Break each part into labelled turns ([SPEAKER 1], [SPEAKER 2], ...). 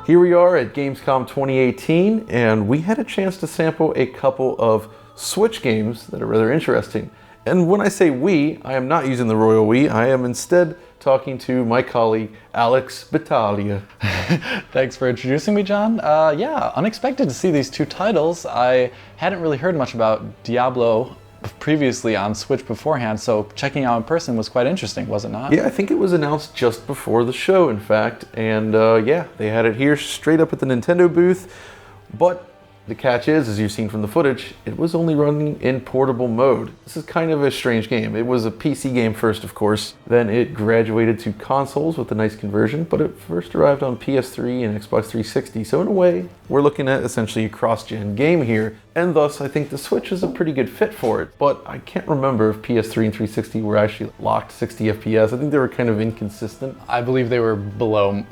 [SPEAKER 1] Here we are at Gamescom 2018, and we had a chance to sample a couple of Switch games that are rather interesting. And when I say we, I am not using the royal we, I am instead talking to my colleague, Alex Battaglia.
[SPEAKER 2] Thanks for introducing me, John. Yeah, unexpected to see these two titles. I hadn't really heard much about Diablo previously on Switch beforehand, so checking out in person was quite interesting, was it not?
[SPEAKER 1] Yeah, I think it was announced just before the show, in fact, and yeah, they had it here straight up at the Nintendo booth, but the catch is, as you've seen from the footage, it was only running in portable mode. This is kind of a strange game. It was a PC game first, of course, then it graduated to consoles with a nice conversion, but it first arrived on PS3 and Xbox 360, so in a way, we're looking at essentially a cross-gen game here, and thus I think the Switch is a pretty good fit for it, but I can't remember if PS3 and 360 were actually locked 60 FPS. I think they were kind of inconsistent.
[SPEAKER 2] I believe they were below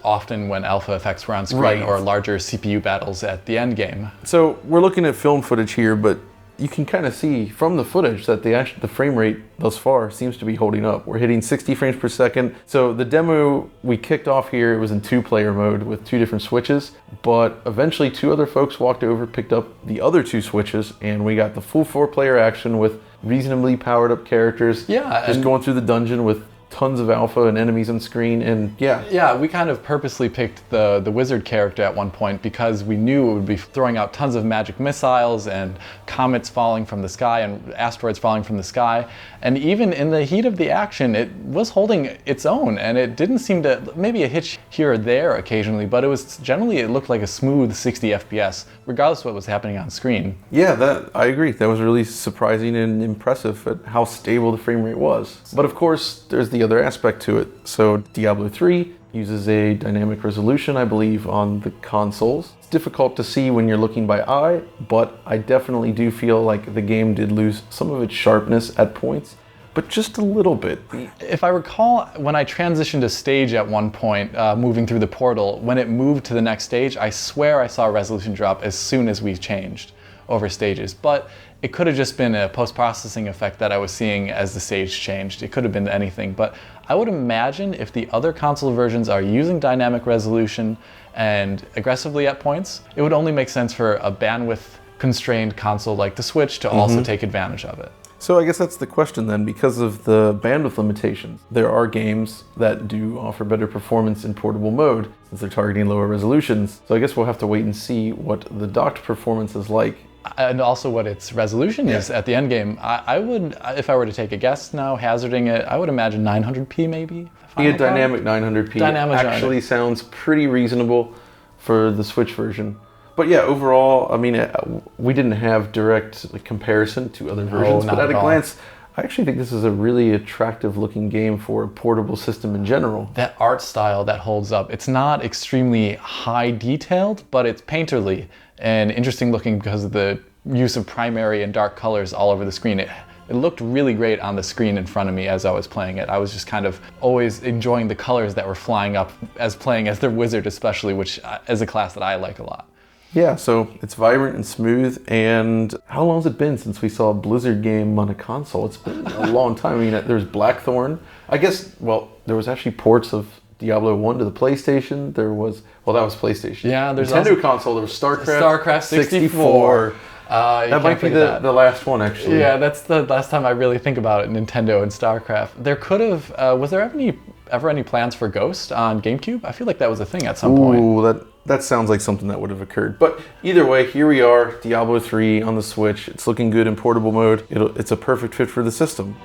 [SPEAKER 2] often when alpha effects were on screen, right, or larger CPU battles at the end game.
[SPEAKER 1] So we're looking at film footage here, but you can kind of see from the footage that the frame rate thus far seems to be holding up. We're hitting 60 frames per second. So the demo we kicked off here, it was in 2-player mode with 2 different switches, but eventually 2 other folks walked over, picked up the other 2 switches, and we got the full 4-player action with reasonably powered up characters.
[SPEAKER 2] Yeah,
[SPEAKER 1] just going through the dungeon with tons of alpha and enemies on screen, and yeah.
[SPEAKER 2] Yeah, we kind of purposely picked the wizard character at one point because we knew it would be throwing out tons of magic missiles and comets falling from the sky and asteroids falling from the sky. And even in the heat of the action, it was holding its own, and it didn't seem to, maybe a hitch here or there occasionally, but it was generally, it looked like a smooth 60 FPS, regardless of what was happening on screen.
[SPEAKER 1] Yeah, I agree. That was really surprising and impressive at how stable the frame rate was. But of course, there's the other aspect to it. So Diablo 3 uses a dynamic resolution, I believe, on the consoles. It's difficult to see when you're looking by eye, but I definitely do feel like the game did lose some of its sharpness at points, but just a little bit.
[SPEAKER 2] If I recall, when I transitioned a stage at one point, moving through the portal, when it moved to the next stage, I swear I saw a resolution drop as soon as we changed over stages. But it could have just been a post-processing effect that I was seeing as the stage changed. It could have been anything, but I would imagine if the other console versions are using dynamic resolution and aggressively at points, it would only make sense for a bandwidth-constrained console like the Switch to also take advantage of it.
[SPEAKER 1] So I guess that's the question then, because of the bandwidth limitations. There are games that do offer better performance in portable mode, since they're targeting lower resolutions. So I guess we'll have to wait and see what the docked performance is like.
[SPEAKER 2] And also what its resolution is at the end game. I would, if I were to take a guess now, hazarding it, I would imagine 900p maybe.
[SPEAKER 1] Yeah, dynamic 900p actually sounds pretty reasonable for the Switch version. But yeah, overall, I mean, we didn't have direct comparison to other versions, but at a glance, I actually think this is a really attractive looking game for a portable system in general.
[SPEAKER 2] That art style that holds up, it's not extremely high detailed, but it's painterly and interesting looking because of the use of primary and dark colors all over the screen. It looked really great on the screen in front of me as I was playing it. I was just kind of always enjoying the colors that were flying up as playing as the wizard especially, which is a class that I like a lot.
[SPEAKER 1] Yeah, so it's vibrant and smooth, and how long has it been since we saw a Blizzard game on a console? It's been a long time. I mean, there's Blackthorn. I guess, well, there was actually ports of Diablo 1 to the PlayStation. There was, well, that was PlayStation.
[SPEAKER 2] Yeah, there's
[SPEAKER 1] Nintendo
[SPEAKER 2] also
[SPEAKER 1] console. There was StarCraft
[SPEAKER 2] 64.
[SPEAKER 1] That might be the last one, actually.
[SPEAKER 2] Yeah, that's the last time I really think about it, Nintendo and StarCraft. There could have, was there ever any plans for Ghost on GameCube? I feel like that was a thing at some point.
[SPEAKER 1] Ooh, that sounds like something that would have occurred. But either way, here we are, Diablo 3 on the Switch. It's looking good in portable mode. It's a perfect fit for the system.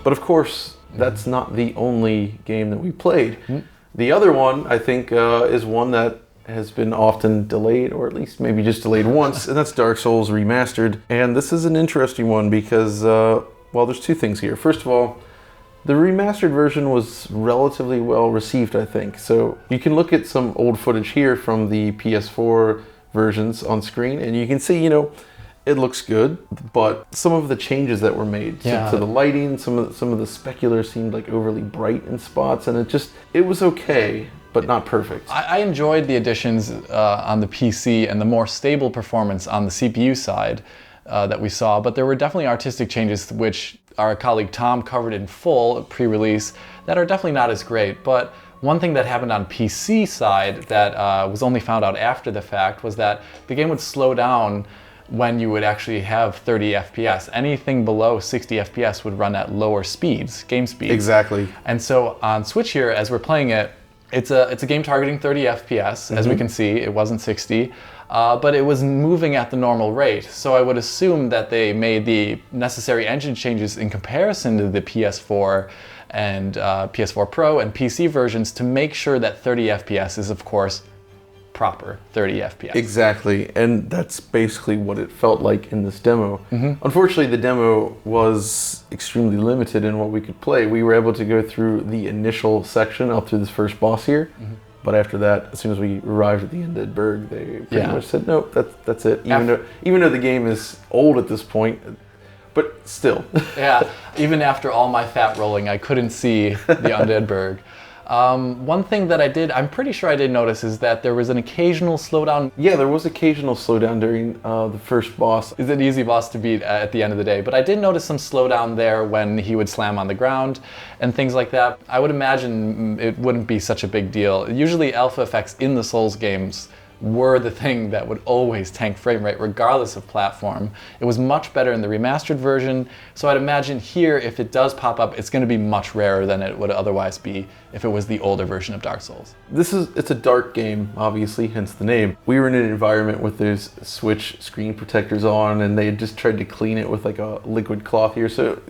[SPEAKER 1] But of course, that's not the only game that we played. The other one, I think, is one that has been often delayed, or at least maybe just delayed once, and that's Dark Souls Remastered. And this is an interesting one because, well, there's 2 things here. First of all, the remastered version was relatively well received, I think. So you can look at some old footage here from the PS4 versions on screen, and you can see, you know, it looks good, but some of the changes that were made to the lighting, some of the specular seemed like overly bright in spots, and it was okay, but not perfect.
[SPEAKER 2] I enjoyed the additions on the PC and the more stable performance on the CPU side that we saw, but there were definitely artistic changes which our colleague Tom covered in full pre-release that are definitely not as great. But one thing that happened on PC side that was only found out after the fact was that the game would slow down when you would actually have 30 FPS. Anything below 60 FPS would run at lower speeds, game speeds.
[SPEAKER 1] Exactly.
[SPEAKER 2] And so on Switch here, as we're playing it, it's a game targeting 30 FPS, as we can see. It wasn't 60, but it was moving at the normal rate. So I would assume that they made the necessary engine changes in comparison to the PS4 and PS4 Pro and PC versions to make sure that 30 FPS is, of course, proper 30 FPS.
[SPEAKER 1] Exactly, and that's basically what it felt like in this demo. Unfortunately, the demo was extremely limited in what we could play. We were able to go through the initial section up through this first boss here, but after that, as soon as we arrived at the Undead Burg, they pretty much said, nope, that's it. Even though the game is old at this point, but still.
[SPEAKER 2] Yeah, even after all my fat rolling, I couldn't see the Undead Burg. One thing that I'm pretty sure I did notice is that there was an occasional slowdown.
[SPEAKER 1] Yeah, there was occasional slowdown during the first boss.
[SPEAKER 2] It's an easy boss to beat at the end of the day, but I did notice some slowdown there when he would slam on the ground and things like that. I would imagine it wouldn't be such a big deal. Usually alpha effects in the Souls games were the thing that would always tank frame rate regardless of platform. It was much better in the remastered version, so I'd imagine here if it does pop up, it's going to be much rarer than it would otherwise be if it was the older version of Dark Souls.
[SPEAKER 1] It's a dark game, obviously, hence the name. We were in an environment with those Switch screen protectors on, and they had just tried to clean it with like a liquid cloth here, so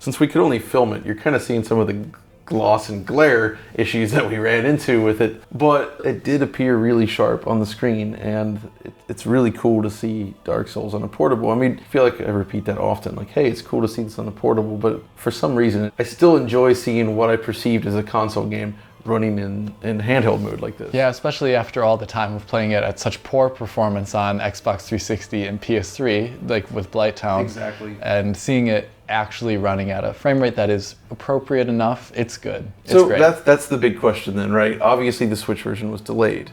[SPEAKER 1] since we could only film it, you're kind of seeing some of the gloss and glare issues that we ran into with it, but it did appear really sharp on the screen, and it's really cool to see Dark Souls on a portable. I mean, I feel like I repeat that often, like, hey, it's cool to see this on a portable, but for some reason, I still enjoy seeing what I perceived as a console game running in handheld mode like this.
[SPEAKER 2] Yeah, especially after all the time of playing it at such poor performance on Xbox 360 and PS3, like with Blighttown.
[SPEAKER 1] Exactly.
[SPEAKER 2] And seeing it actually running at a frame rate that is appropriate enough, it's good. It's
[SPEAKER 1] so
[SPEAKER 2] great.
[SPEAKER 1] That's the big question then, right? Obviously the Switch version was delayed,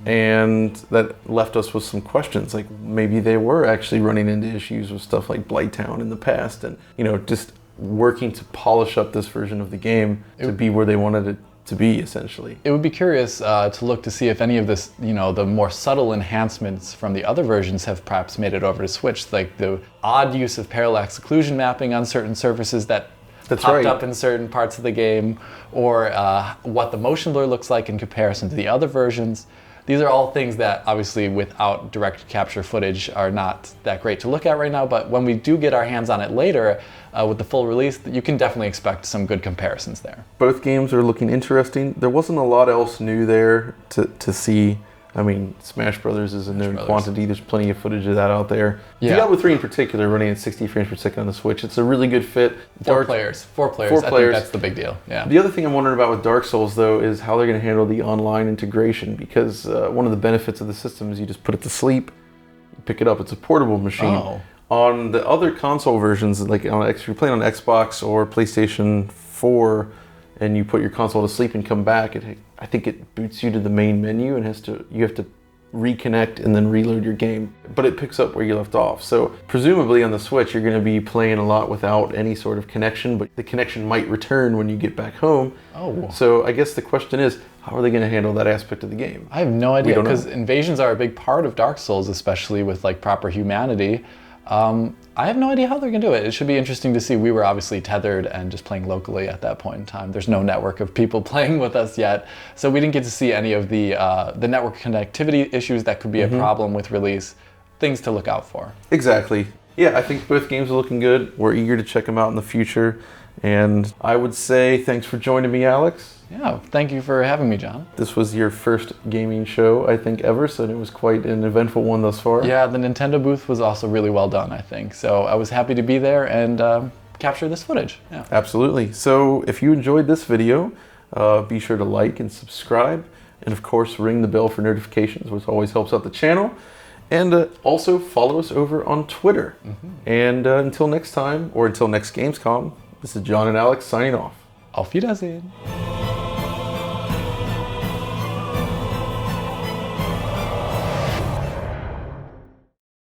[SPEAKER 1] and that left us with some questions, like maybe they were actually running into issues with stuff like Blighttown in the past, and just working to polish up this version of the game to be where they wanted it to be, essentially.
[SPEAKER 2] It would be curious to look to see if any of this, the more subtle enhancements from the other versions have perhaps made it over to Switch, like the odd use of parallax occlusion mapping on certain surfaces that popped up in certain parts of the game, or what the motion blur looks like in comparison to the other versions. These are all things that obviously without direct capture footage are not that great to look at right now, but when we do get our hands on it later with the full release, you can definitely expect some good comparisons there.
[SPEAKER 1] Both games are looking interesting. There wasn't a lot else new there to see. I mean, Smash Brothers is a known quantity. There's plenty of footage of that out there. Yeah. Diablo 3 in particular, running at 60 frames per second on the Switch, it's a really good fit.
[SPEAKER 2] Four players. I think that's the big deal. Yeah.
[SPEAKER 1] The other thing I'm wondering about with Dark Souls, though, is how they're going to handle the online integration, because one of the benefits of the system is you just put it to sleep, you pick it up, it's a portable machine.
[SPEAKER 2] Oh.
[SPEAKER 1] On the other console versions, like if you're playing on Xbox or PlayStation 4, and you put your console to sleep and come back, I think it boots you to the main menu and you have to reconnect and then reload your game. But it picks up where you left off. So presumably on the Switch, you're going to be playing a lot without any sort of connection, but the connection might return when you get back home.
[SPEAKER 2] Oh.
[SPEAKER 1] So I guess the question is, how are they going to handle that aspect of the game?
[SPEAKER 2] I have no idea, because invasions are a big part of Dark Souls, especially with like proper humanity. I have no idea how they're going to do it. It should be interesting to see. We were obviously tethered and just playing locally at that point in time. There's no network of people playing with us yet, so we didn't get to see any of the network connectivity issues that could be a problem with release. Things to look out for.
[SPEAKER 1] Exactly. Yeah, I think both games are looking good. We're eager to check them out in the future. And I would say thanks for joining me, Alex.
[SPEAKER 2] Yeah, thank you for having me, John.
[SPEAKER 1] This was your first gaming show, I think, ever, so it was quite an eventful one thus far.
[SPEAKER 2] Yeah, the Nintendo booth was also really well done, I think. So I was happy to be there and capture this footage. Yeah.
[SPEAKER 1] Absolutely. So if you enjoyed this video, be sure to like and subscribe. And of course, ring the bell for notifications, which always helps out the channel. And also follow us over on Twitter. And until next time, or until next Gamescom, this is John and Alex signing off.
[SPEAKER 2] Auf Wiedersehen.